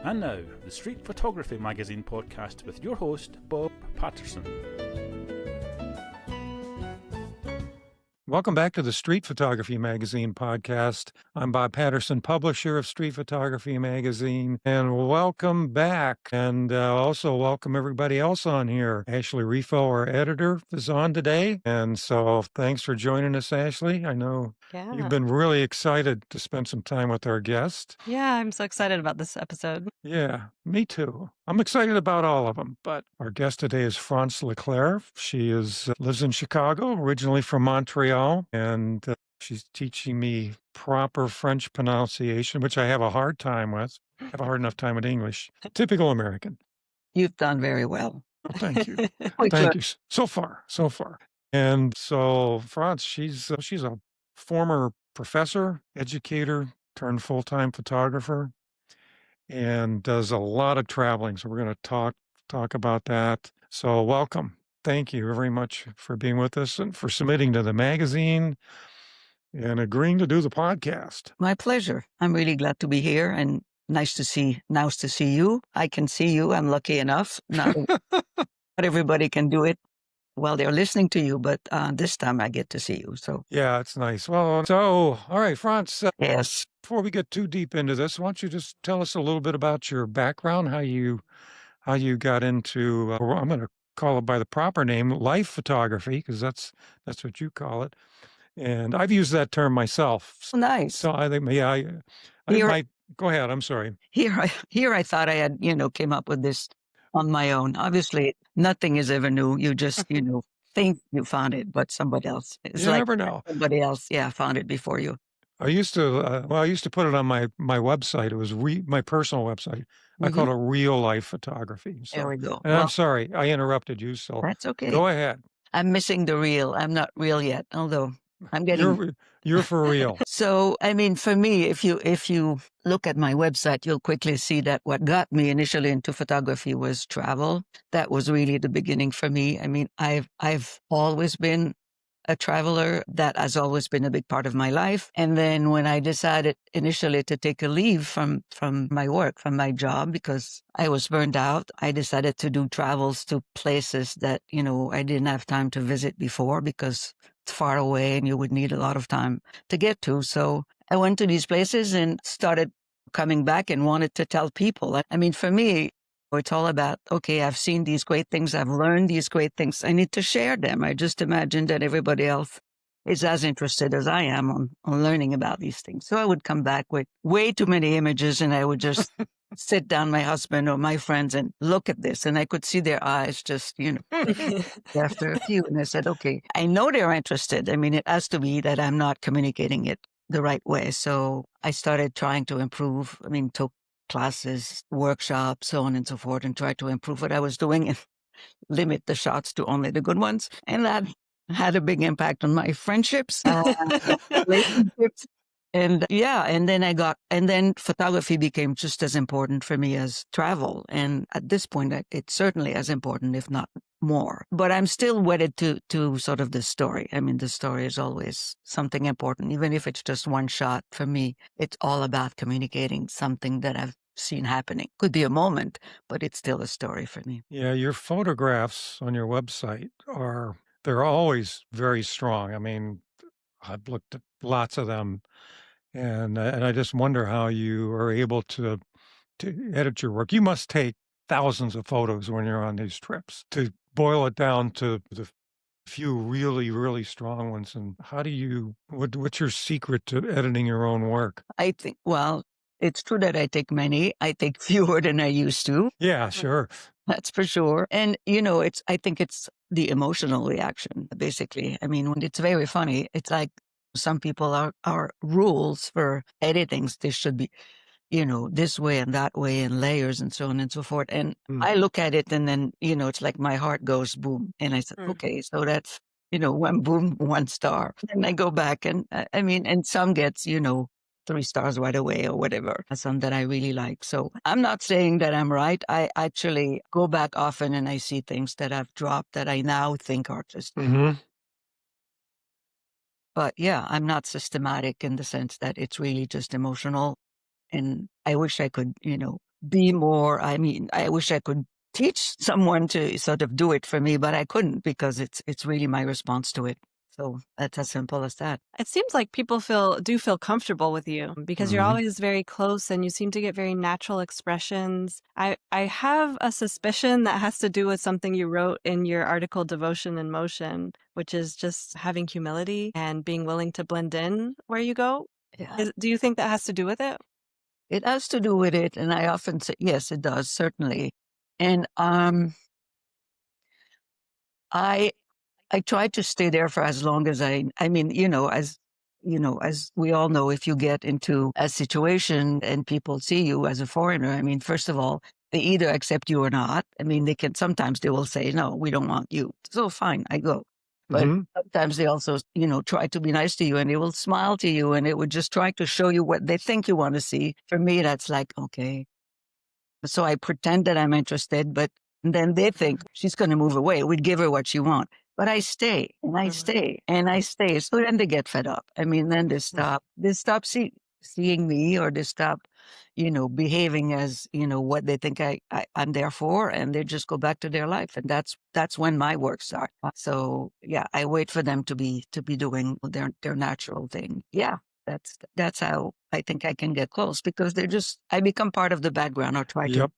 And now, the Street Photography Magazine podcast with your host, Bob Patterson. Welcome back to the Street Photography Magazine podcast. I'm Bob Patterson, publisher of Street Photography Magazine, and welcome back. And also welcome everybody else on here. Ashley Refo, our editor, is on today. And so thanks for joining us, Ashley. I know you've been really excited to spend some time with our guest. Yeah, I'm so excited about this episode. Yeah, me too. I'm excited about all of them, but our guest today is Leclerc. She lives in Chicago, originally from Montreal, and she's teaching me proper French pronunciation, which I have a hard time with. I have a hard enough time with English. Typical American. You've done very well. Oh, thank you. Thank you. So far. And so France, she's a former professor, educator, turned full-time photographer, and does a lot of traveling. So we're going to talk about that. So welcome. Thank you very much for being with us and for submitting to the magazine and agreeing to do the podcast. My pleasure. I'm really glad to be here and nice to see you. I can see you. I'm lucky enough. Not everybody can do it while they're listening to you, but this time I get to see you. So yeah, it's nice. Well, so all right, France. Yes. Before we get too deep into this, why don't you just tell us a little bit about your background, how you got into, I'm going to call it by the proper name, life photography, because that's what you call it. And I've used that term myself. Nice. So I think, I might, go ahead. I'm sorry. Here I thought I had, came up with this on my own. Obviously, nothing is ever new. You just, think you found it, but somebody else. You never know. Somebody else, found it before you. I used to put it on my website. It was my personal website. I called it real life photography. So, there we go. And I'm sorry, I interrupted you. So that's okay. Go ahead. I'm missing the real. I'm not real yet, although I'm getting. You're for real. So, I mean, for me, if you look at my website, you'll quickly see that what got me initially into photography was travel. That was really the beginning for me. I mean, I've always been a traveler. That has always been a big part of my life. And then when I decided initially to take a leave from my work, from my job, because I was burned out, I decided to do travels to places that, I didn't have time to visit before because it's far away and you would need a lot of time to get to. So I went to these places and started coming back and wanted to tell people. I mean, for me, it's all about, okay, I've seen these great things. I've learned these great things. I need to share them. I just imagine that everybody else is as interested as I am on learning about these things. So I would come back with way too many images and I would just sit down my husband or my friends and look at this. And I could see their eyes just, after a few. And I said, okay, I know they're interested. I mean, it has to be that I'm not communicating it the right way. So I started trying to improve. I mean, took classes, workshops, so on and so forth, and try to improve what I was doing and limit the shots to only the good ones. And that had a big impact on my friendships, relationships. And and then photography became just as important for me as travel. And at this point, it's certainly as important, if not more. But I'm still wedded to sort of the story. I mean, the story is always something important, even if it's just one shot. For me, it's all about communicating something that I've seen happening. Could be a moment, but it's still a story for me. Yeah, your photographs on your website they're always very strong. I mean, I've looked at lots of them, and I just wonder how you are able to edit your work. You must take thousands of photos when you're on these trips to boil it down to the few really, really strong ones. And what's your secret to editing your own work? I think, well, it's true that I take many. I take fewer than I used to. Yeah, sure. That's for sure. And, I think it's the emotional reaction, basically. I mean, when it's very funny, it's like some people are rules for editing. This should be, this way and that way and layers and so on and so forth. And I look at it and then, it's like my heart goes boom. And I said, okay, so that's, one boom, 1 star. And I go back and and some gets, 3 stars right away or whatever, some that I really like. So I'm not saying that I'm right. I actually go back often and I see things that I've dropped that I now think are just. But yeah, I'm not systematic in the sense that it's really just emotional. And I wish I could, be more. I mean, I wish I could teach someone to sort of do it for me, but I couldn't because it's really my response to it. So that's as simple as that. It seems like people do feel comfortable with you because you're Mhm. always very close and you seem to get very natural expressions. I have a suspicion that has to do with something you wrote in your article Devotion in Motion, which is just having humility and being willing to blend in where you go. Yeah. Do you think that has to do with it? It has to do with it, and I often say yes, it does, certainly. And I try to stay there for as long as I mean, as we all know, if you get into a situation and people see you as a foreigner, I mean, first of all, they either accept you or not. I mean, sometimes they will say, no, we don't want you. So fine, I go. But Mhm. sometimes they also, try to be nice to you and they will smile to you and it would just try to show you what they think you want to see. For me, that's like, okay. So I pretend that I'm interested, but then they think she's going to move away. We'd give her what she wants. But I stay and I stay and I stay. So then they get fed up. I mean, then they stop seeing me or they stop, behaving as, what they think I'm there for. And they just go back to their life. And that's when my work starts. So yeah, I wait for them to be doing their natural thing. Yeah. That's how I think I can get close because I become part of the background or try to. Yep.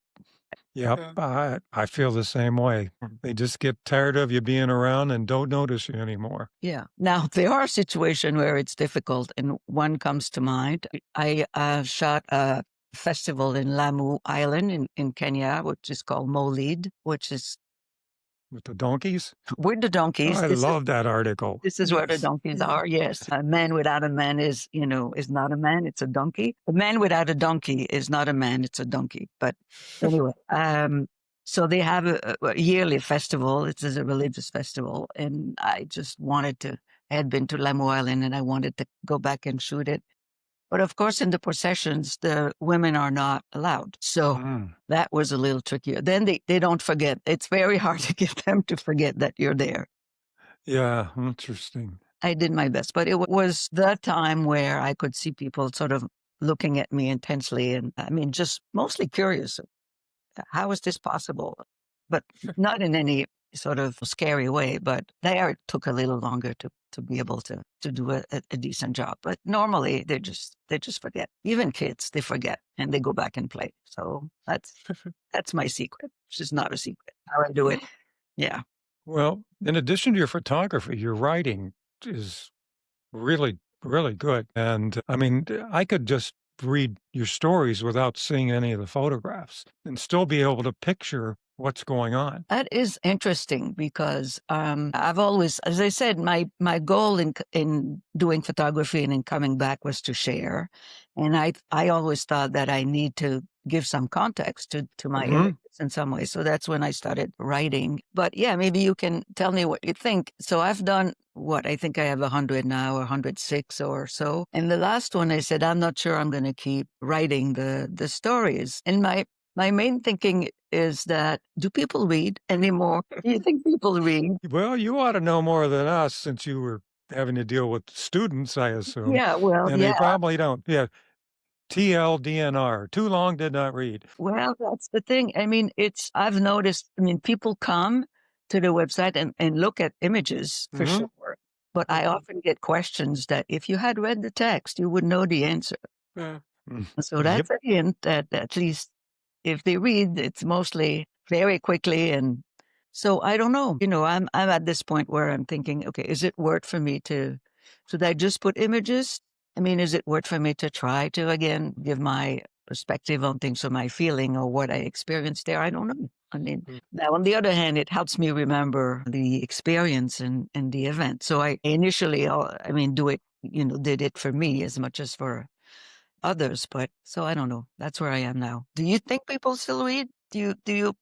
Yep. I feel the same way. They just get tired of you being around and don't notice you anymore. Yeah. Now, there are situations where it's difficult, and one comes to mind. I shot a festival in Lamu Island in Kenya, which is called Molid, which is With the donkeys? with the donkeys. I love that article. This is where the donkeys are. Yes. A man without a man is not a man. It's a donkey. A man without a donkey is not a man. It's a donkey. But anyway, so they have a yearly festival. It is a religious festival. And I just I had been to Lamu Island and I wanted to go back and shoot it. But of course, in the processions, the women are not allowed. So that was a little trickier. Then they don't forget. It's very hard to get them to forget that you're there. Yeah, interesting. I did my best, but it was the time where I could see people sort of looking at me intensely. And I mean, just mostly curious. How is this possible? But not in any sort of scary way, but there it took a little longer to be able to do a decent job. But normally they just forget. Even kids, they forget and they go back and play. So that's my secret. Which is not a secret. How I do it. Yeah. Well, in addition to your photography, your writing is really, really good. And I mean, I could just read your stories without seeing any of the photographs and still be able to picture what's going on. That is interesting because I've always, as I said, my goal in doing photography and in coming back was to share, and I always thought that I need to give some context to my images in some way. So that's when I started writing. But yeah, maybe you can tell me what you think. So I've done what I think I have 100 now, or 106 or so. And the last one, I said I'm not sure I'm going to keep writing the stories. And my main thinking is that, do people read anymore? Do you think people read? Well, you ought to know more than us since you were having to deal with students, I assume. Yeah, well, And yeah. they probably don't. Yeah. TLDNR, too long, did not read. Well, that's the thing. I mean, I've noticed, I mean, people come to the website and look at images for sure. But I often get questions that if you had read the text, you would know the answer. So that's a hint that at least if they read, it's mostly very quickly. And so I don't know, I'm at this point where I'm thinking, okay, is it worth for me should I just put images? I mean, is it worth for me to try to, again, give my perspective on things or my feeling or what I experienced there? I don't know. I mean, now on the other hand, it helps me remember the experience and the event. So I initially, did it for me as much as for others, but so I don't know. That's where I am now. Do you think people still read? Do you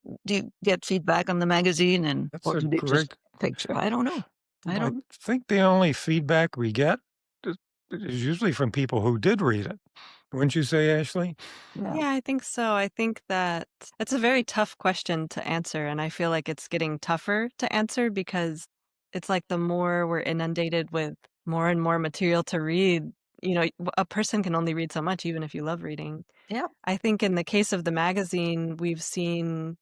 get feedback on the magazine or do they just picture? I don't know. I think the only feedback we get is usually from people who did read it. Wouldn't you say, Ashley? Yeah, I think so. I think that it's a very tough question to answer, and I feel like it's getting tougher to answer because it's like the more we're inundated with more and more material to read, a person can only read so much, even if you love reading. Yeah. I think in the case of the magazine, we've seen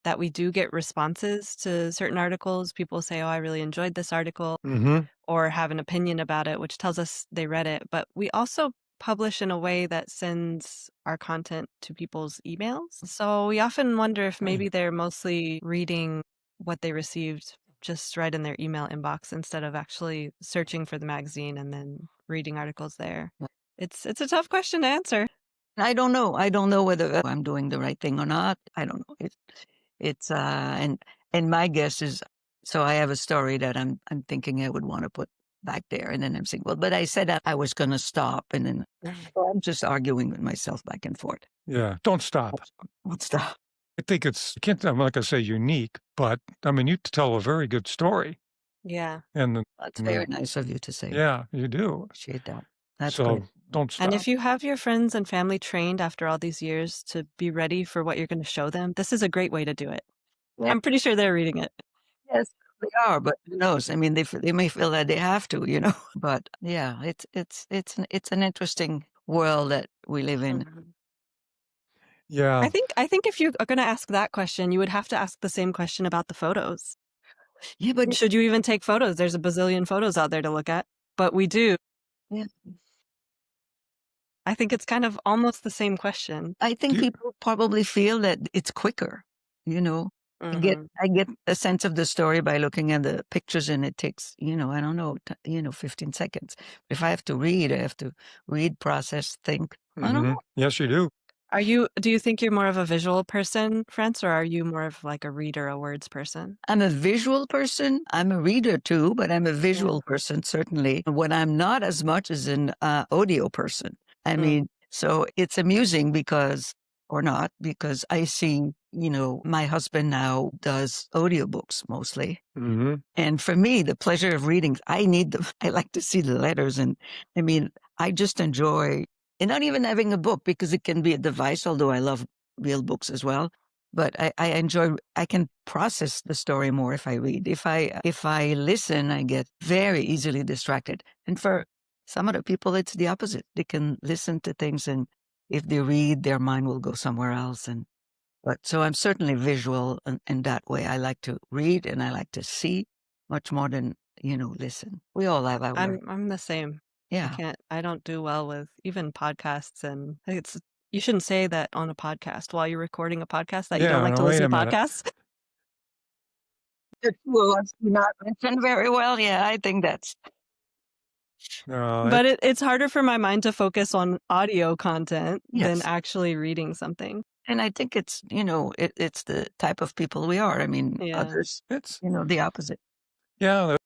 that we do get responses to certain articles. People say, oh, I really enjoyed this article, or have an opinion about it, which tells us they read it. But we also publish in a way that sends our content to people's emails. So we often wonder if maybe they're mostly reading what they received just right in their email inbox instead of actually searching for the magazine and then reading articles there. It's a tough question to answer. I don't know. I don't know whether I'm doing the right thing or not. I don't know. And my guess is, so I have a story that I'm thinking I would want to put back there, and then I'm saying, well, but I said that I was going to stop, and then I'm just arguing with myself back and forth. Yeah, don't stop. Don't stop. I think I'm not going to say unique, but I mean, you tell a very good story. Yeah. And That's very nice of you to say. Yeah, you do. Appreciate that. That's so good. Don't stop. And if you have your friends and family trained after all these years to be ready for what you're going to show them, this is a great way to do it. Yeah. I'm pretty sure they're reading it. Yes, they are, but who knows? I mean, they may feel that they have to, But yeah, it's an interesting world that we live in. Mhm. Yeah. I think if you're going to ask that question, you would have to ask the same question about the photos. Yeah, but should you even take photos? There's a bazillion photos out there to look at, but we do. Yeah. I think it's kind of almost the same question. I think people probably feel that it's quicker, Mhm. I get a sense of the story by looking at the pictures, and it takes, I don't know, 15 seconds. If I have to read, process, think. I don't know. Yes, you do. Do you think you're more of a visual person, France, or are you more of like a reader, a words person? I'm a visual person. I'm a reader too, but I'm a visual person, certainly. What I'm not as much as an audio person. I mean, so it's amusing because I see, my husband now does audiobooks mostly. And for me, the pleasure of reading, I like to see the letters. And I mean, I just enjoy, and not even having a book, because it can be a device, although I love real books as well. But I can process the story more if I read. If I listen, I get very easily distracted. And for some other people, it's the opposite. They can listen to things, and if they read, their mind will go somewhere else. So I'm certainly visual in that way. I like to read and I like to see much more than, listen. We all have our... I'm the same. Yeah. I don't do well with even podcasts, and you shouldn't say that on a podcast while you're recording a podcast that you don't like to listen to podcasts. The two of us do not listen very well. Yeah, I think that's... But it's harder for my mind to focus on audio content than actually reading something. And I think it's, it's the type of people we are. I mean, others, it's, the opposite. Yeah.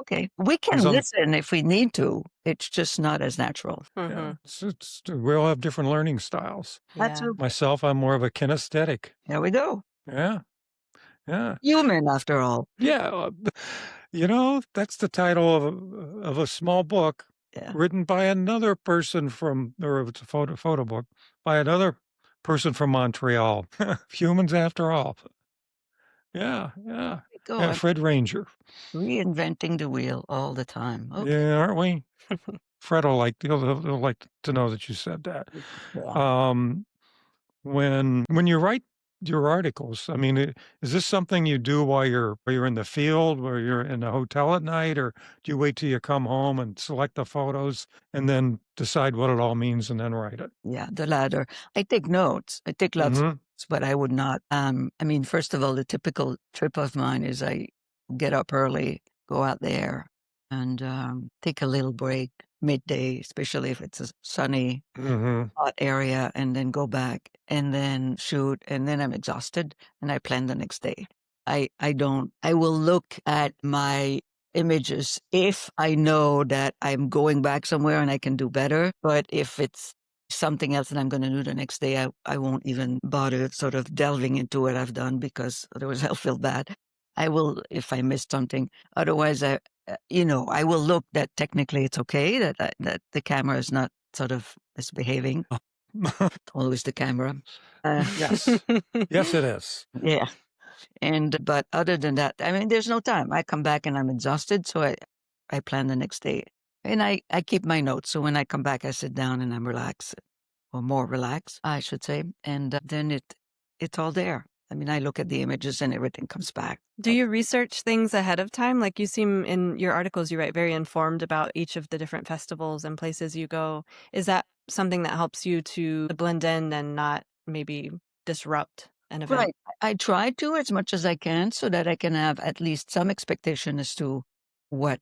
Okay. We can listen if we need to. It's just not as natural. Yeah. We all have different learning styles. That's Myself, I'm more of a kinesthetic. There we go. Yeah. Yeah. Human, after all. Yeah. That's the title of a small book written by another person or it's a photo book by another person from Montreal. Humans, after all. Yeah. Yeah. Fred Ranger. Reinventing the wheel all the time. Okay. Yeah, aren't we? Fred will like to know that you said that. Yeah. When you write your articles, I mean, is this something you do while you're in the field, where you're in a hotel at night, or do you wait till you come home and select the photos and then decide what it all means and then write it? Yeah, the latter. I take notes. I take lots of notes, but I would not. I mean, first of all, the typical trip of mine is I get up early, go out there, and take a little break midday, especially if it's a sunny, hot area, and then go back and then shoot, and then I'm exhausted and I plan the next day. I will look at my images if I know that I'm going back somewhere and I can do better. But if it's something else that I'm going to do the next day, I won't even bother sort of delving into what I've done, because otherwise I'll feel bad. I will, if I missed something. Otherwise, I will look that technically it's okay, that the camera is not sort of misbehaving. Always the camera. Yes. Yes, it is. Yeah. But other than that, I mean, there's no time. I come back and I'm exhausted, so I plan the next day. And I keep my notes. So when I come back, I sit down and I'm relaxed, or more relaxed, I should say. And then it's all there. I mean, I look at the images and everything comes back. Do you research things ahead of time? Like you seem in your articles, you write very informed about each of the different festivals and places you go. Is that something that helps you to blend in and not maybe disrupt an event? Right. I try to as much as I can so that I can have at least some expectation as to what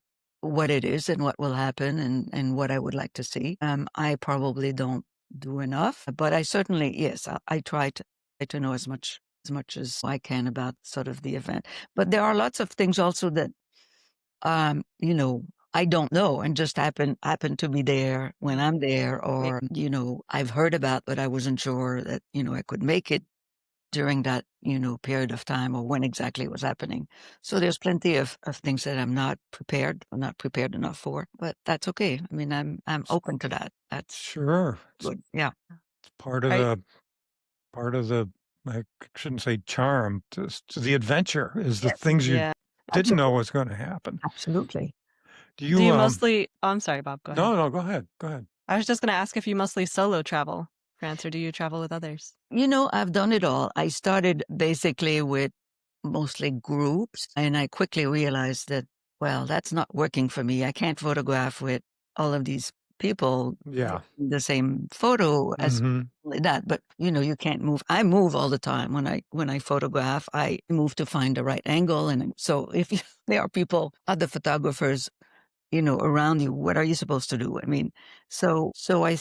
it is and what will happen and what I would like to see. I probably don't do enough, but I certainly, yes, I try to know as much as I can about sort of the event. But there are lots of things also that I don't know and just happen to be there when I'm there, or I've heard about but I wasn't sure that I could make it during that period of time or when exactly it was happening. So there's plenty of things that I'm not prepared enough for, but that's okay. I mean, I'm open to that. That's Sure. It's good. Yeah. part of Right. the I shouldn't say charm, just the adventure is the things you Yeah. didn't know Absolutely. was going to happen. Absolutely. Do Do you you mostly, oh, I'm sorry, Bob, go ahead. No, go ahead. Go ahead. I was just going to ask if you mostly solo travel, France, or do you travel with others? I've done it all. I started basically with mostly groups, and I quickly realized that, well, that's not working for me. I can't photograph with all of these people Yeah. in the same photo as Mhm. only that. But you can't move. I move all the time when I photograph. I move to find the right angle, and so if there are people, other photographers around you, what are you supposed to do? I mean, so I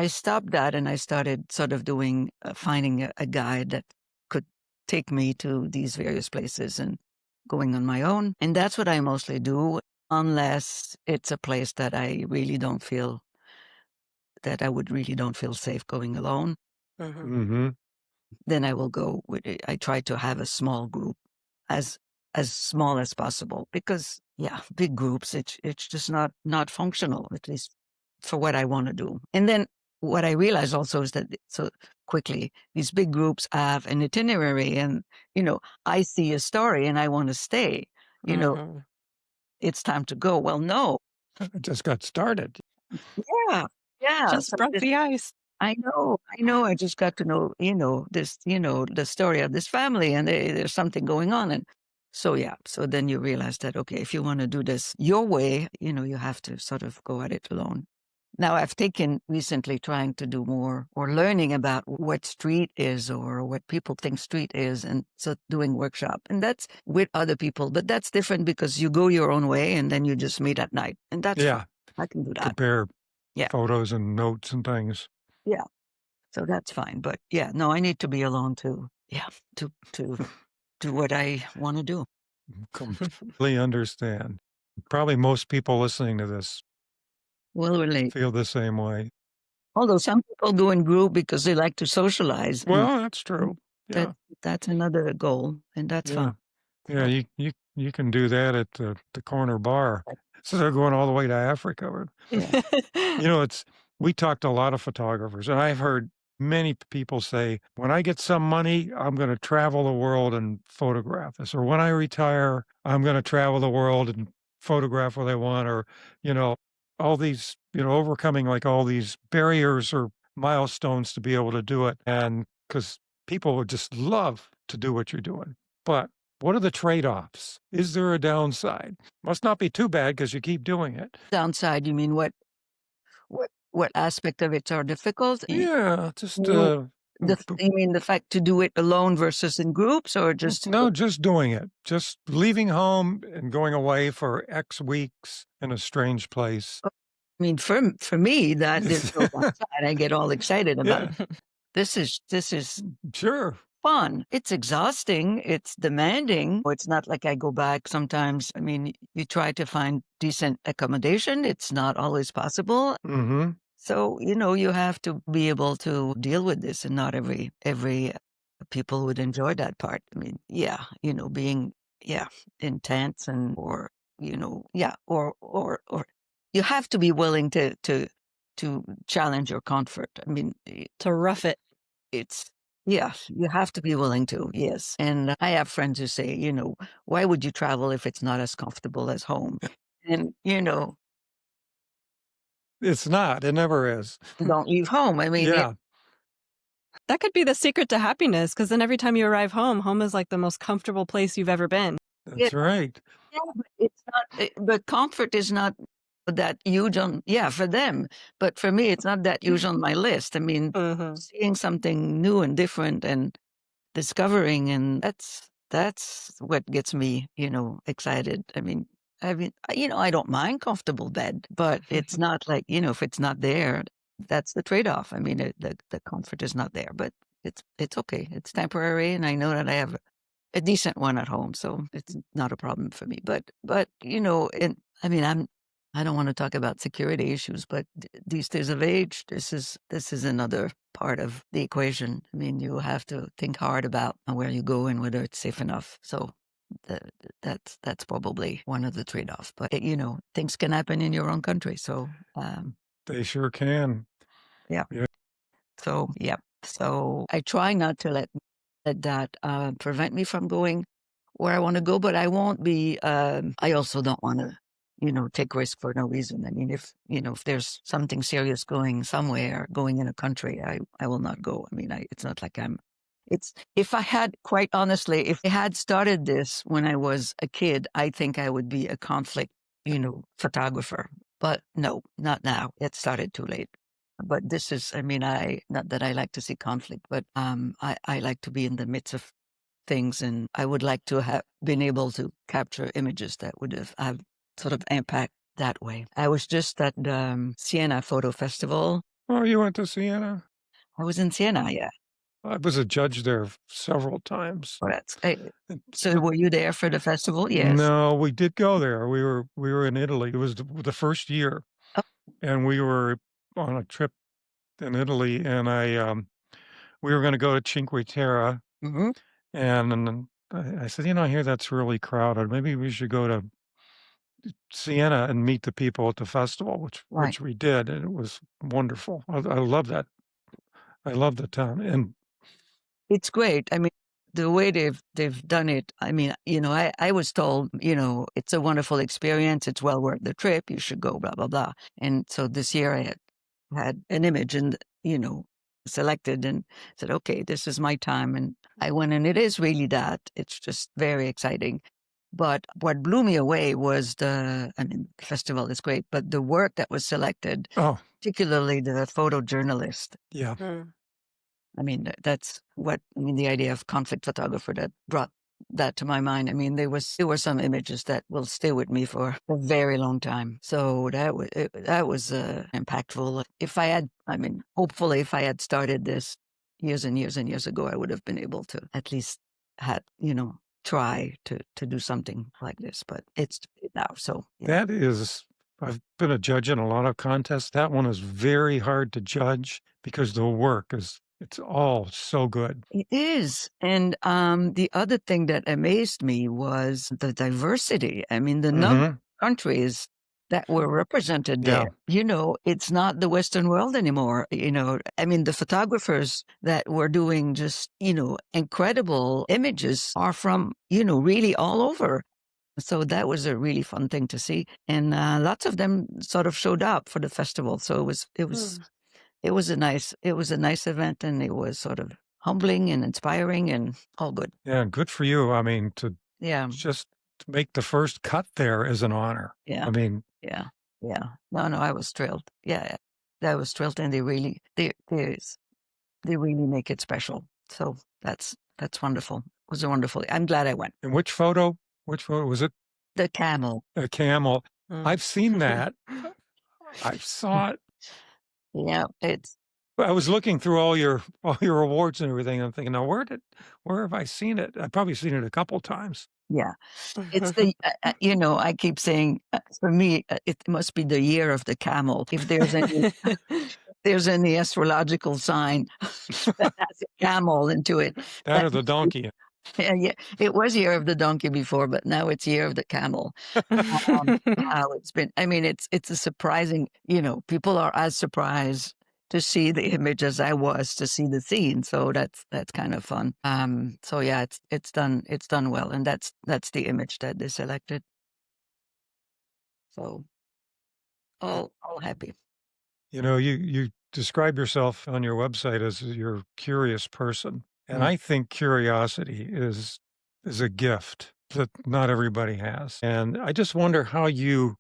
stopped that and I started sort of doing, finding a guide that could take me to these various places and going on my own. And that's what I mostly do, unless it's a place that I really don't feel safe going alone. Mhm. Then I will go with it. I try to have a small group, as small as possible, because big groups, it's just not functional, at least for what I want to do. And then what I realize also is that so quickly these big groups have an itinerary, and I see a story and I want to stay. You know, Mhm. it's time to go. Well, no, It just got started. yeah, yeah. Just So broke the ice. I know. I just got to know, this, the story of this family, and there's something going on. And so, yeah. So then you realize that, okay, if you want to do this your way, you have to sort of go at it alone. Now, I've taken recently trying to do more or learning about what street is or what people think street is. And so doing workshop, and that's with other people, but that's different because you go your own way and then you just meet at night. And that's fine. Yeah. I can do that. Compare Yeah. photos and notes and things. Yeah. So that's fine. But yeah, no, I need to be alone too. Yeah. To do what I want to do. Completely understand. Probably most people listening to this Will relate. feel the same way. Although some people go in group because they like to socialize. And Well, that's true. that Yeah. that's another goal, and that's Yeah. fine. Yeah, you can do that at the corner bar instead of going all the way to Africa. Yeah. It's we talked to a lot of photographers, and I've heard many people say, when I get some money, I'm going to travel the world and photograph this, or when I retire, I'm going to travel the world and photograph what I want, or you know, all these, overcoming like all these barriers or milestones to be able to do it, and because people would just love to do what you're doing, but what are the trade-offs? Is there a downside? Must not be too bad because you keep doing it. Downside, you mean what aspect of it are difficult? Yeah, just You you mean the fact to do it alone versus in groups, or just no, just doing it. Just leaving home and going away for X weeks in a strange place. I mean, for me, that there's no downside. I get all excited about Yeah, it. This is sure. fun. It's exhausting. It's demanding. It's not like I go back sometimes. I mean, you try to find decent accommodation. It's not always possible. Mm-hmm. So, you have to be able to deal with this, and not every people would enjoy that part. I mean, yeah, being, intense, and, or, or you have to be willing to challenge your comfort. I mean, To rough it. it's, yeah, you have to be willing to, yes. And I have friends who say, why would you travel if it's not as comfortable as home? And, It's not. It never is. Don't leave home. I mean, Yeah, That could be the secret to happiness, because then every time you arrive home, home is like the most comfortable place you've ever been. yeah, that's right. yeah, but it's not. But comfort is not that huge on. Yeah, for them, but for me, it's not that huge on my list. I mean, seeing something new and different and discovering, and that's what gets me, excited. I mean, I don't mind comfortable bed, but it's not like, if it's not there, that's the trade-off. I mean, the comfort is not there, but it's okay. It's temporary, and I know that I have a decent one at home, so it's not a problem for me. But and I mean, I don't want to talk about security issues, but these days of age, this is another part of the equation. I mean, you have to think hard about where you go and whether it's safe enough. So that's probably one of the trade-offs. But things can happen in your own country. So They sure can. yeah. Yeah. So yeah. So I try not to let that prevent me from going where I want to go, but I won't be. I also don't want to, take risk for no reason. I mean, if there's something serious going somewhere, going in a country, I will not go. I mean, it's not like It's if I had, quite honestly, if I had started this when I was a kid, I think I would be a conflict, photographer. But no, not now. It started too late. But this is, I mean, not that I like to see conflict, but I like to be in the midst of things, and I would like to have been able to capture images that would have sort of impact that way. I was just at the Siena Photo Festival. Oh, you went to Siena? I was in Siena, yeah. I was a judge there several times. Well, so were you there for the festival? Yes. No, we did go there. We were in Italy. It was the first year, Oh. and we were on a trip in Italy, and we were going to go to Cinque Terre, Mhm. and then I said, I hear that's really crowded. Maybe we should go to Siena and meet the people at the festival, which Right. we did, and it was wonderful. I love that. I love the town, and It's great. I mean, the way they've done it. I mean, I was told, it's a wonderful experience. It's well worth the trip. You should go, blah blah blah. And so this year I had an image and selected and said, okay, this is my time. And I went, and it is really that. It's just very exciting. But what blew me away was the festival is great, but the work that was selected, oh particularly the photojournalist. yeah, I mean, the idea of conflict photographer that brought that to my mind. I mean, there were some images that will stay with me for a very long time. So that was impactful. Hopefully if I had started this years and years and years ago, I would have been able to at least try to do something like this, but it's now. So yeah. that is. I've been a judge in a lot of contests. That one is very hard to judge because the work it's all so good. It is. And the other thing that amazed me was the diversity. I mean, the number of countries that were represented Yeah. there. It's not the Western world anymore. I mean, the photographers that were doing just, incredible images are from, really all over. So that was a really fun thing to see. And lots of them sort of showed up for the festival. So it was a nice event, and it was sort of humbling and inspiring and all good. Yeah, good for you. I mean, Yeah. just to make the first cut there is an honor. Yeah. I mean, Yeah. Yeah. No, I was thrilled. Yeah. I was thrilled, and they really make it special. So that's wonderful. It was I'm glad I went. and which photo was it? The camel. A camel. I've seen that. I saw it. Yeah. I was looking through all your awards and everything. I'm thinking, now where have I seen it? I've probably seen it a couple times. Yeah. It's the, I keep saying, for me, it must be the year of the camel. If there's any astrological sign that has a camel into it. That or the donkey. Yeah, it was year of the donkey before, but now it's year of the camel. How it's been. I mean, it's a surprising. People are as surprised to see the image as I was to see the scene. So that's kind of fun. So yeah, it's done well, and that's the image that they selected. So all happy. You describe yourself on your website as you're a curious person. And Mm. I think curiosity is a gift that not everybody has. And I just wonder how you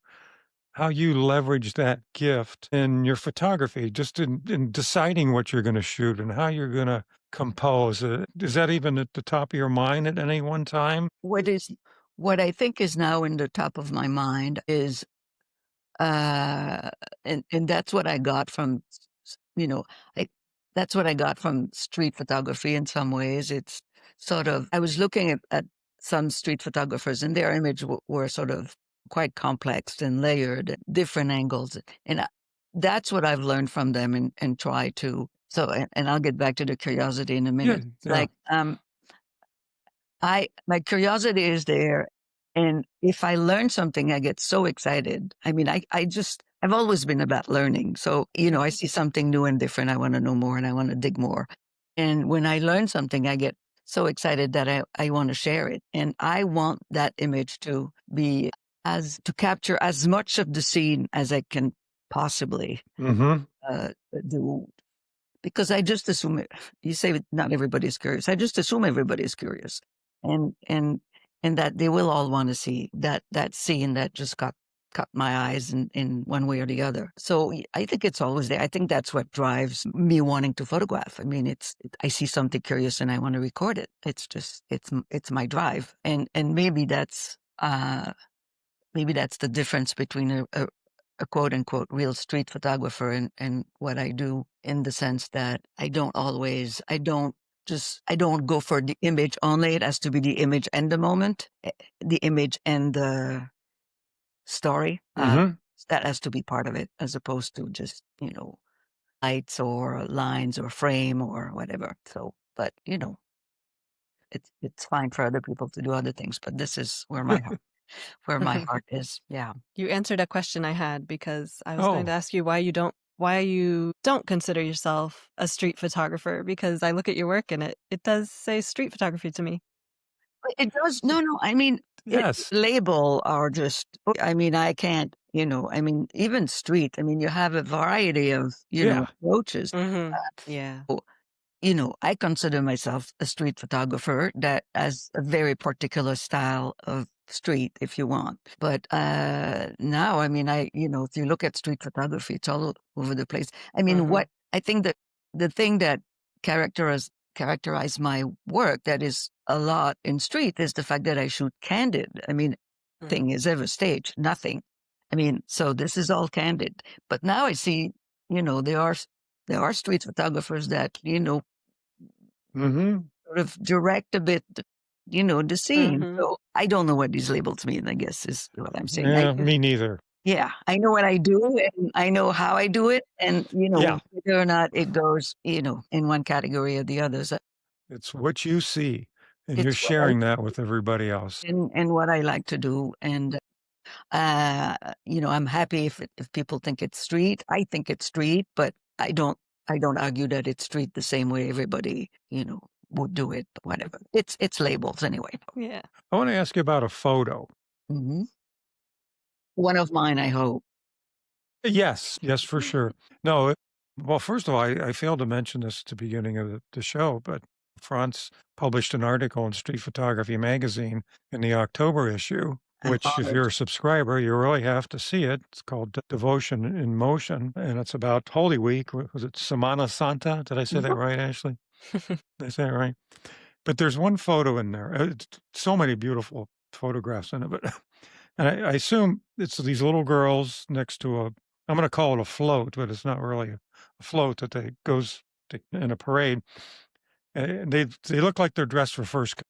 leverage that gift in your photography, just in deciding what you're going to shoot and how you're going to compose. Is that even at the top of your mind at any one time? What I think is now in the top of my mind is uh and that's what I got from you know I, that's what I got from street photography. In some ways it's sort of, I was looking at some street photographers, and their image were sort of quite complex and layered at different angles, and that's what I've learned from them, and try to, and I'll get back to the curiosity in a minute. It's Yeah. like my curiosity is there, and if I learn something, I get so excited. I mean, I've always been about learning. So, I see something new and different. I want to know more and I want to dig more. And when I learn something, I get so excited that I want to share it. And I want that image to to capture as much of the scene as I can possibly Mm-hmm. do, because I just assume it. You say not everybody's curious. I just assume everybody's curious, and and and that they will all want to see that scene that just caught my eyes in one way or the other. So I think it's always there. I think that's what drives me wanting to photograph. I mean, I see something curious and I want to record it. It's just it's my drive, and maybe that's the difference between a quote unquote real street photographer and what I do, in the sense that I don't go for the image only. It has to be the image and the moment, the image and the story. Mm-hmm. That has to be part of it, as opposed to just, lights or lines or frame or whatever. So, but it's fine for other people to do other things, but this is where my heart is. Yeah. You answered a question I had, because I was going to Oh, ask you why you don't consider yourself a street photographer, because I look at your work and it does say street photography to me. It does. No, no. I mean, yes. label are just, I mean, I can't, I mean, even street, I mean, you have a variety of, Yeah. approaches. Mm-hmm. Yeah. I consider myself a street photographer that has a very particular style of street, if you want. But now, I mean, if you look at street photography, it's all over the place. I mean, Mhm. what I think that the thing that characterize my work that is a lot in street is the fact that I shoot candid. I mean, Mhm. nothing is ever staged, nothing. I mean, so this is all candid. But now I see, there are street photographers that, Mm-hmm. sort of direct a bit, the scene. Mhm. So I don't know what these labels mean, I guess is what I'm saying. Yeah, me neither. Yeah, I know what I do and I know how I do it. And, Yeah. whether or not it goes, in one category or the others, It's what you see, and you're it's what sharing that with everybody else. and what I like to do. And, I'm happy if people think it's street. I think it's street, but I don't argue that it's street the same way everybody, would do it, but whatever. It's labels anyway. Yeah. I want to ask you about a photo. Hmm. One of mine, I hope. Yes, yes, for sure. No, well, first of all, I failed to mention this at the beginning of the show, but France published an article in Street Photography magazine in the October issue, I'm which, if honored. you're a subscriber, you really have to see it. It's called Devotion in Motion, and it's about Holy Week. Was it Semana Santa? Did I say that right, Ashley? Did I say it right? But there's one photo in there. It's so many beautiful photographs in it, but and I assume it's these little girls next to I'm going to call it a float, but it's not really a float that in a parade. And they look like they're dressed for first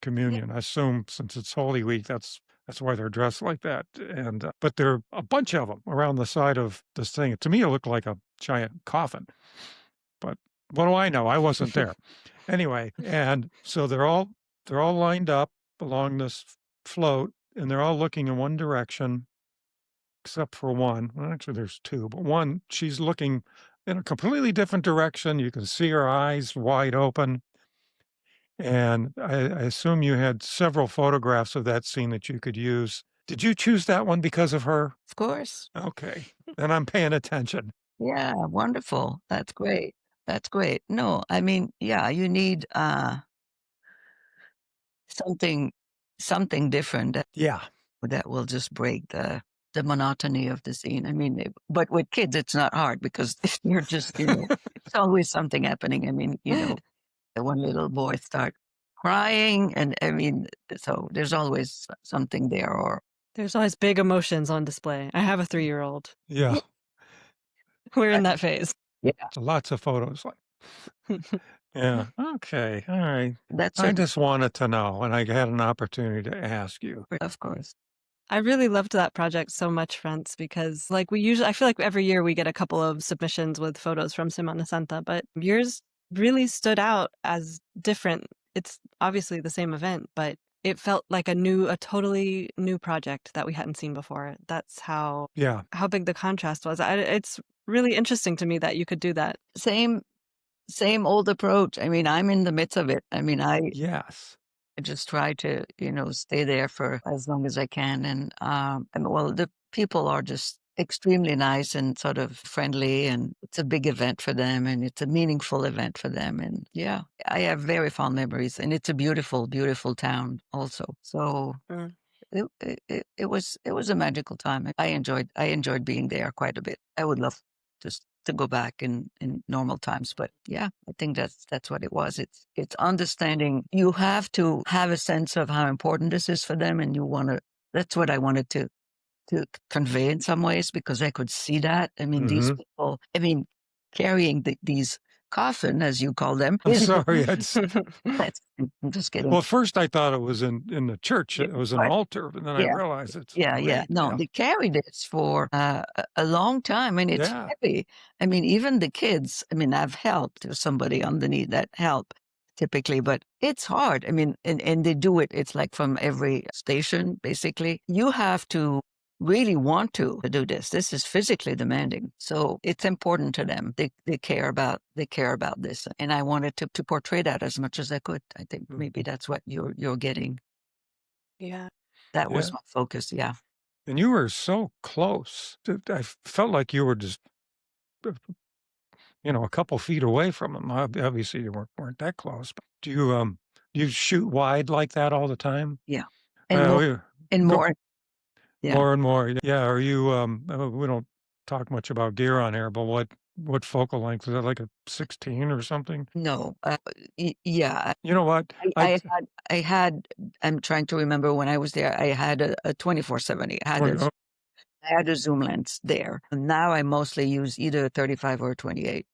communion. I assume since it's Holy Week, that's why they're dressed like that. And but there are a bunch of them around the side of this thing. To me, it looked like a giant coffin. But what do I know? I wasn't there. Anyway, and so they're all lined up along this float, and they're all looking in one direction, except for one. Well, actually, there's two, but one, she's looking in a completely different direction. You can see her eyes wide open. And I assume you had several photographs of that scene that you could use. Did you choose that one because of her? Of course. Okay, then I'm paying attention. Yeah, wonderful. That's great. That's great. No, I mean, yeah, you need something something different Yeah. that will just break the monotony of the scene. I mean, but with kids, it's not hard because you're just, it's always something happening. I mean, the one little boy start crying, and I mean, so there's always something there. Or There's always big emotions on display. I have a 3-year-old. Yeah. We're in that phase. yeah, Lots of photos. Yeah. Okay. All right. that's I it. just wanted to know, and I had an opportunity to ask you. Of course. I really loved that project so much, Franz, because like I feel like every year we get a couple of submissions with photos from Semana Santa, but yours really stood out as different. It's obviously the same event, but it felt like a totally new project that we hadn't seen before. That's how Yeah. big the contrast was. It's really interesting to me that you could do that. Same old approach. I mean, I'm in the midst of it. I mean, I Yes. just try to, stay there for as long as I can. And well, the people are just extremely nice and sort of friendly, and it's a big event for them, and it's a meaningful event for them. And yeah, I have very fond memories, and it's a beautiful, beautiful town also. So Mm. it was a magical time. I enjoyed being there quite a bit. I would love just to go back in normal times, but yeah, I think that's what it was. It's understanding. You have to have a sense of how important this is for them, and that's what I wanted to convey in some ways, because I could see that. I mean, these people, carrying these coffin, as you call them. I'm sorry. I'm just kidding. Well, first I thought it was in the church. It was an altar, but then I realized it's No, they carried this for a long time, and it's heavy. I mean, even the kids. I mean, I've helped. There's somebody underneath that help typically, but it's hard. I mean, and they do it. It's like from every station, basically. You have to really want to do this. This is physically demanding. So it's important to them. They care about this. And I wanted to portray that as much as I could. I think maybe that's what you're getting. Yeah. That was my focus. Yeah. And you were so close. I felt like you were just, a couple feet away from them. Obviously you weren't that close, but do you shoot wide like that all the time? Yeah. And more. Yeah. More and more. Yeah. Are you, we don't talk much about gear on here, but what focal length is that, like a 16 or something? No. Yeah. You know what? I had, I'm trying to remember when I was there, I had a 2470. I had a zoom lens there. And now I mostly use either a 35 or a 28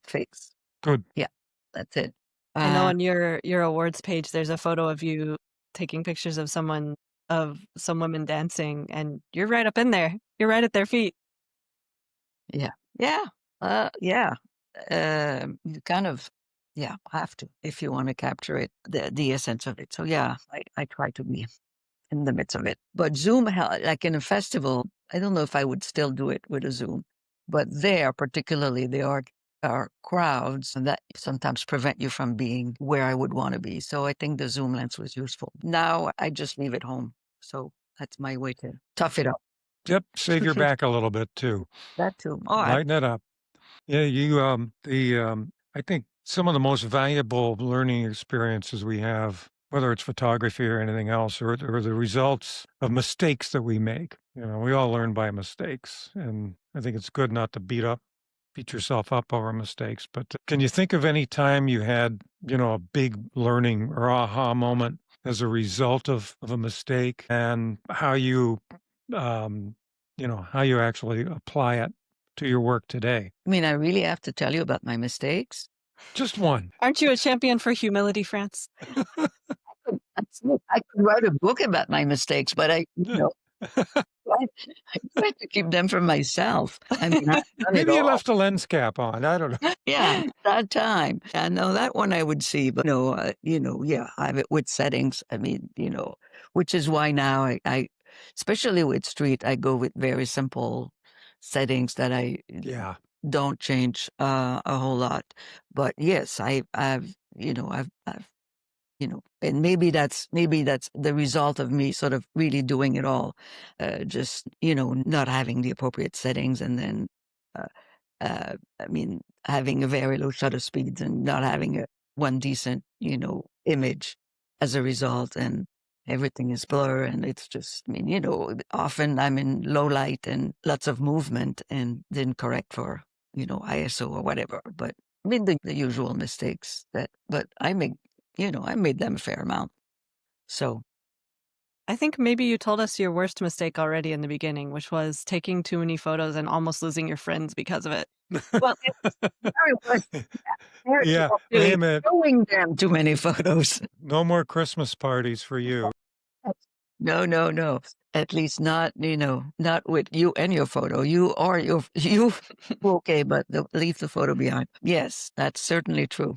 fix. Good. Yeah. That's it. I know on your awards page, there's a photo of you taking pictures of some women dancing, and you're right up in there. You're right at their feet. Yeah. Yeah. Yeah. You kind of, have to, if you want to capture it, the essence of it. So yeah, I try to be in the midst of it. But Zoom, like in a festival, I don't know if I would still do it with a Zoom, but there particularly, there are crowds that sometimes prevent you from being where I would want to be. So I think the Zoom lens was useful. Now I just leave it home. So that's my way to tough it up. Yep. Save your back a little bit too. That too. All right. Lighten it up. Yeah. I think some of the most valuable learning experiences we have, whether it's photography or anything else, or the results of mistakes that we make. We all learn by mistakes, and I think it's good not to beat yourself up over mistakes. But can you think of any time you had, a big learning or aha moment as a result of a mistake, and how you actually apply it to your work today? I mean, I really have to tell you about my mistakes. Just one. Aren't you a champion for humility, France? I could write a book about my mistakes, but I try to keep them for myself. I mean, maybe you left a lens cap on. I don't know. Yeah, that time. I know that one I would see, but I have it with settings. I mean, which is why now I especially with street, I go with very simple settings that I don't change a whole lot. But yes, I've and maybe that's the result of me sort of really doing it all, just not having the appropriate settings, and then I mean, having a very low shutter speeds and not having one decent, image as a result, and everything is blur, and it's just, I mean, often I'm in low light and lots of movement and didn't correct for, ISO or whatever. But I mean, the usual mistakes but I made them a fair amount. So I think maybe you told us your worst mistake already in the beginning, which was taking too many photos and almost losing your friends because of it. well, it's very much Yeah, really name it. showing them too many photos. No more Christmas parties for you. No, no, no. At least not, not with you and your photo. You okay, but leave the photo behind. Yes, that's certainly true.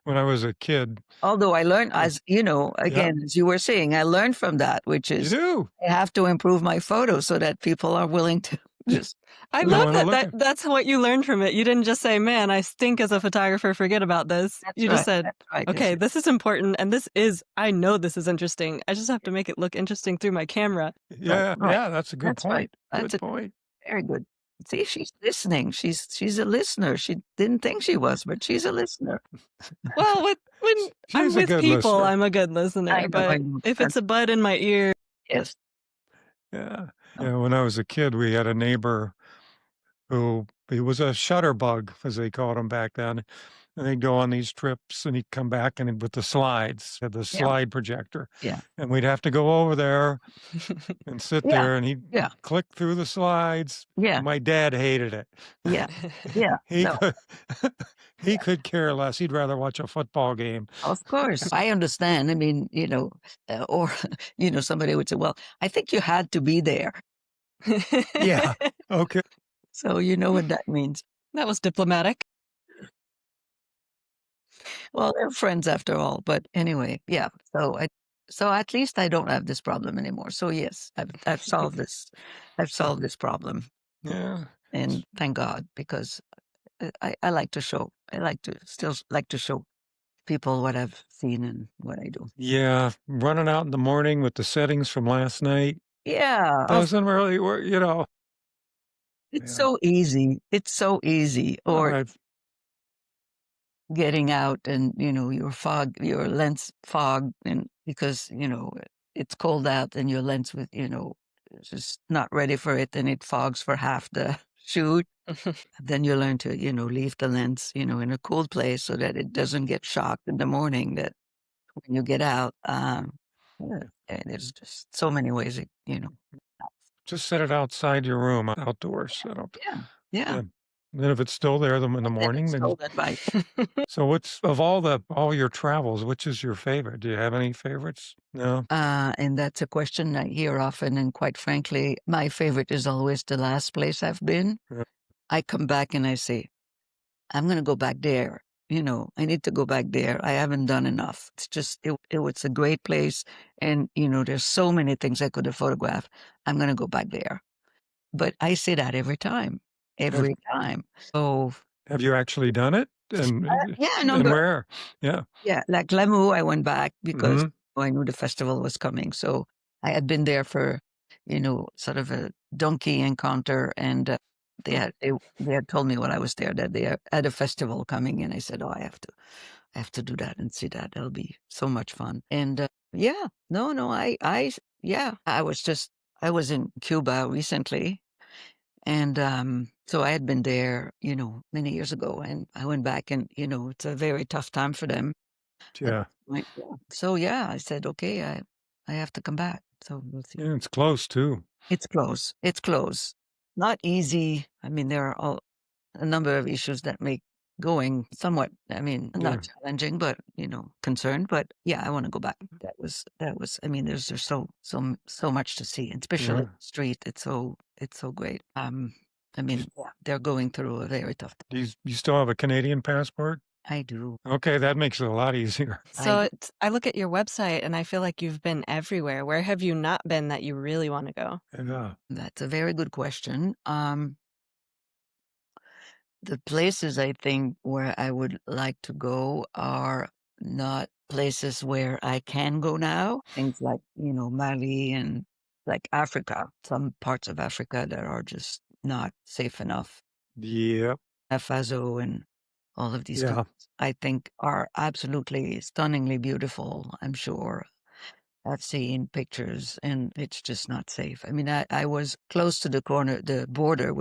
When I was a kid, Although I learned, Yeah. as again, as you were saying, I learned from that, which you is do. I have to improve my photos so that people are willing to just. I They love wanna look that at- that's what you learned from it. You didn't just say, "Man, I stink as a photographer, forget about this." That's You right, just said, that's right. "Okay, this is important and I know this is interesting. I just have to make it look interesting through my camera." Yeah, right. yeah, that's a good That's right. point. That's Good point. very good. See, she's listening. She's a listener. She didn't think she was, but she's a listener. Well, when I'm She's a with good people, listener. I'm a good listener. I know, But I know. if it's a bud in my ear, Yes. Yeah. Yeah, when I was a kid, we had a neighbor who he was a shutterbug, as they called him back then. And they'd go on these trips and he'd come back and with the slides, had the slide projector. Yeah. And we'd have to go over there and sit Yeah, there and he'd yeah. click through the slides. Yeah. My dad hated it. Yeah. Yeah. He No. could he could care less. He'd rather watch a football game. Of course, I understand. I mean, or somebody would say, "Well, I think you had to be there," Yeah. Okay. so you know what that means. That was diplomatic. Well, they're friends after all. But anyway, yeah. So at least I don't have this problem anymore. So yes, I've solved this. I've solved this problem, Yeah. and thank God, because I like to show. Still like to show people what I've seen and what I do. Yeah. Running out in the morning with the settings from last night Yeah, doesn't really work, it's Yeah. so easy. It's so easy. Or I've getting out and your lens fog, and because it's cold out and your lens with is just not ready for it, and it fogs for half the shoot. Then you learn to leave the lens in a cool place so that it doesn't get shocked in the morning, that when you get out. Yeah, and there's just so many ways just set it outside your room, outdoors. I don't. yeah. Yeah. Then if it's still there in the morning, then. So that by So what's of all your travels, which is your favorite? Do you have any favorites? No. and that's a question I hear often, and quite frankly, my favorite is always the last place I've been. Yeah. I come back and I say, I'm going to go back there. I need to go back there. I haven't done enough. It's just, it was a great place. And, there's so many things I could have photographed. I'm going to go back there. But I say that every time. So, Have you actually done it? And yeah, no, and but- where? Yeah. yeah, like Lamu, I went back because Mhm. I knew the festival was coming. So I had been there for, sort of a donkey encounter, and they had told me when I was there that they had a festival coming, and I said, "Oh, I have to do that and see that. That'll be so much fun." And yeah, no, I was in Cuba recently, and so I had been there, many years ago, and I went back, and it's a very tough time for them. Yeah. So yeah, I said, okay, I have to come back. So we'll see. Yeah, it's close too. It's close. It's close. Not easy. I mean, there are a number of issues that make going somewhat, not challenging, but, concerned. But yeah, I want to go back. That was, I mean, there's just so much to see, and especially Yeah. the street. It's so great. They're going through a very tough time. Do you still have a Canadian passport? I do. Okay, that makes it a lot easier. So I look at your website and I feel like you've been everywhere. Where have you not been that you really want to go? Yeah. That's a very good question. The places I think where I would like to go are not places where I can go now. Things like, Mali and like Africa, some parts of Africa that are just not safe enough. Yep. Faso and all of these Yeah. countries, I think, are absolutely stunningly beautiful. I'm sure. I've seen pictures, and it's just not safe. I mean, I was close to the border.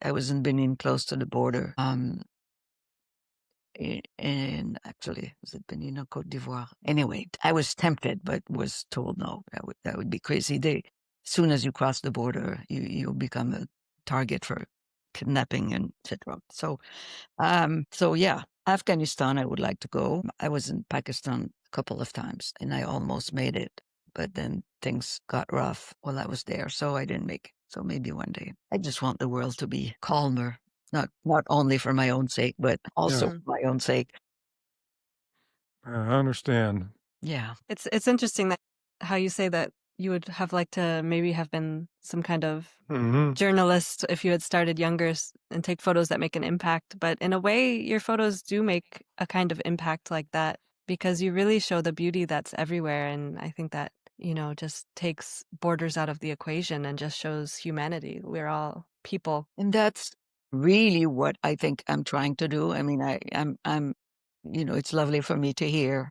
I was in Benin, close to the border. And actually, was it Benin or Cote d'Ivoire? Anyway, I was tempted, but was told no. That would be crazy. As soon as you cross the border, you become a target for kidnapping and etc. So yeah, Afghanistan, I would like to go. I was in Pakistan a couple of times and I almost made it, but then things got rough while I was there, so I didn't make it. So maybe one day. I just want the world to be calmer, not only for my own sake, but also Yeah. Mhm. for my own sake. I understand. Yeah. It's interesting that how you say that you would have liked to maybe have been some kind of Hmm. journalist if you had started younger and take photos that make an impact. But in a way, your photos do make a kind of impact like that because you really show the beauty that's everywhere. And I think that, just takes borders out of the equation and just shows humanity. We're all people. And that's really what I think I'm trying to do. I mean, I'm, it's lovely for me to hear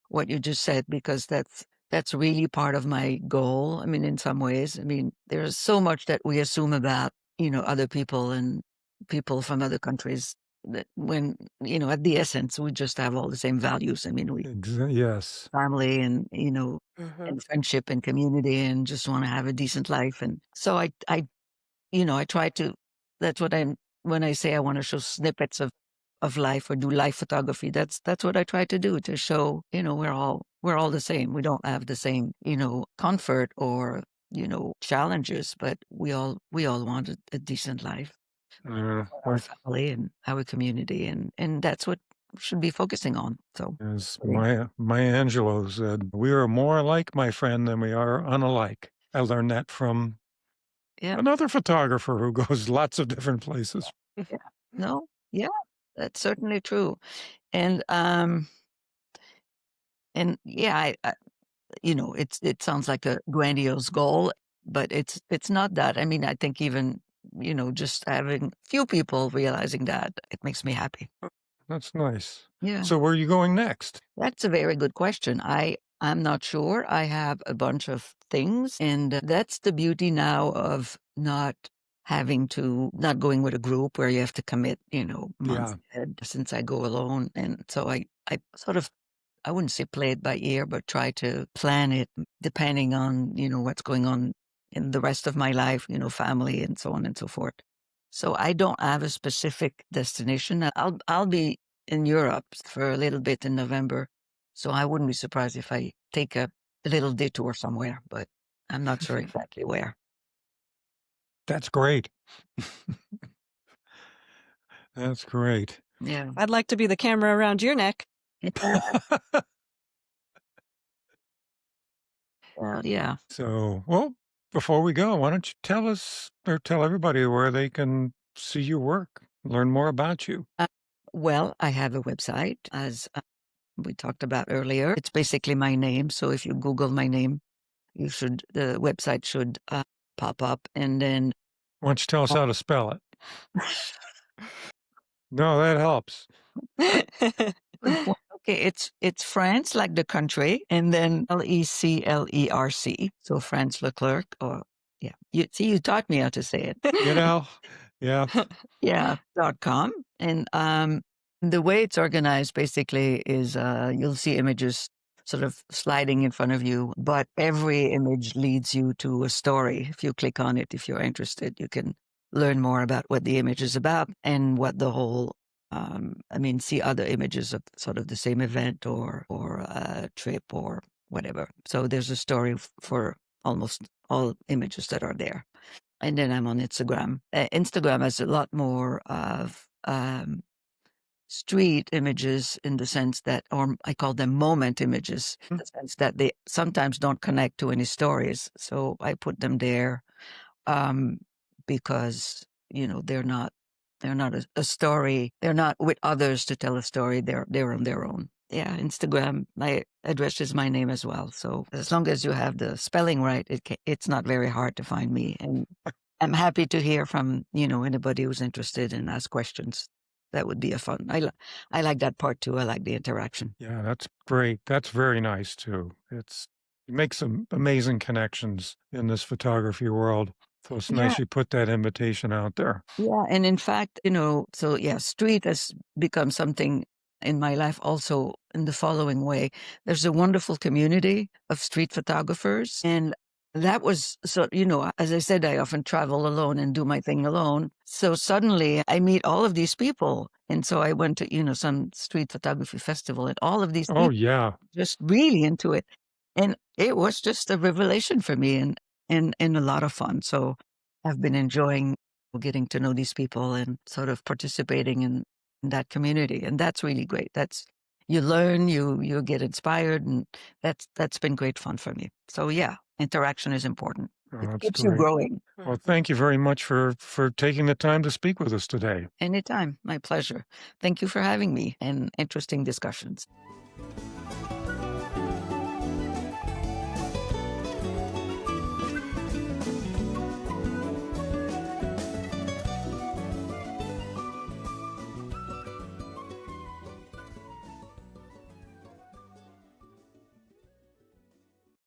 what you just said because that's really part of my goal. I mean, in some ways, I mean, there's so much that we assume about, other people and people from other countries that when, at the essence, we just have all the same values. I mean, we Yes. family and, Mhm. and friendship and community and just want to have a decent life. And so I try to, that's what when I say I want to show snippets of life or do life photography, that's what I try to do to show, we're all the same. We don't have the same, comfort or, challenges, but we all want a decent life for our Like family and our community. And that's what we should be focusing on. So, as really, Maya Angelou said, we are more alike, my friend, than we are unalike. I learned that from yeah, another photographer who goes lots of different places. yeah, no, yeah, that's certainly true. And, and yeah, it sounds like a grandiose goal, but it's not that. I mean, I think even, just having few people realizing that, it makes me happy. That's nice. Yeah. So where are you going next? That's a very good question. I'm not sure. I have a bunch of things, and that's the beauty now of not going with a group where you have to commit, months Yeah. ahead since I go alone. And so I sort of, I wouldn't say play it by ear, but try to plan it depending on, what's going on in the rest of my life, family and so on and so forth. So I don't have a specific destination. I'll be in Europe for a little bit in November. So I wouldn't be surprised if I take a little detour somewhere, but I'm not sure exactly where. That's great. That's great. Yeah. I'd like to be the camera around your neck. Well, yeah. So, well, before we go, why don't you tell us or tell everybody where they can see your work, learn more about you? Well, I have a website, as we talked about earlier. It's basically my name. So if you Google my name, the website should pop up. And then, Why don't you tell us how to spell it? No, that helps. good point. Okay, it's France, like the country, and then Leclerc. So France Leclerc, or yeah, you taught me how to say it. Yeah. Yeah, .com. And the way it's organized basically is you'll see images sort of sliding in front of you, but every image leads you to a story. If you click on it, if you're interested, you can learn more about what the image is about and what the whole see other images of sort of the same event or a trip or whatever. So there's a story for almost all images that are there. And then I'm on Instagram. Instagram has a lot more of street images in the sense that, or I call them moment images, in the sense that they sometimes don't connect to any stories. So I put them there because they're not a story. They're not with others to tell a story. They're on their own. Yeah, Instagram. My address is my name as well. So as long as you have the spelling right, it's not very hard to find me. And I'm happy to hear from, anybody who's interested and ask questions. That would be a fun. I like that part too. I like the interaction. Yeah, that's great. That's very nice too. You make some amazing connections in this photography world. So it's Yeah. nice you put that invitation out there. Yeah. And in fact, street has become something in my life also in the following way. There's a wonderful community of street photographers. And that was so, as I said, I often travel alone and do my thing alone. So suddenly I meet all of these people. And so I went to, some street photography festival, and all of these Oh, people yeah. just really into it. And it was just a revelation for me and a lot of fun. So I've been enjoying getting to know these people and sort of participating in that community. And that's really great. You learn, you get inspired, and that's been great fun for me. So yeah, interaction is important. Oh, It that's keeps you great. growing. Well, thank you very much for taking the time to speak with us today. Anytime. My pleasure. Thank you for having me and interesting discussions.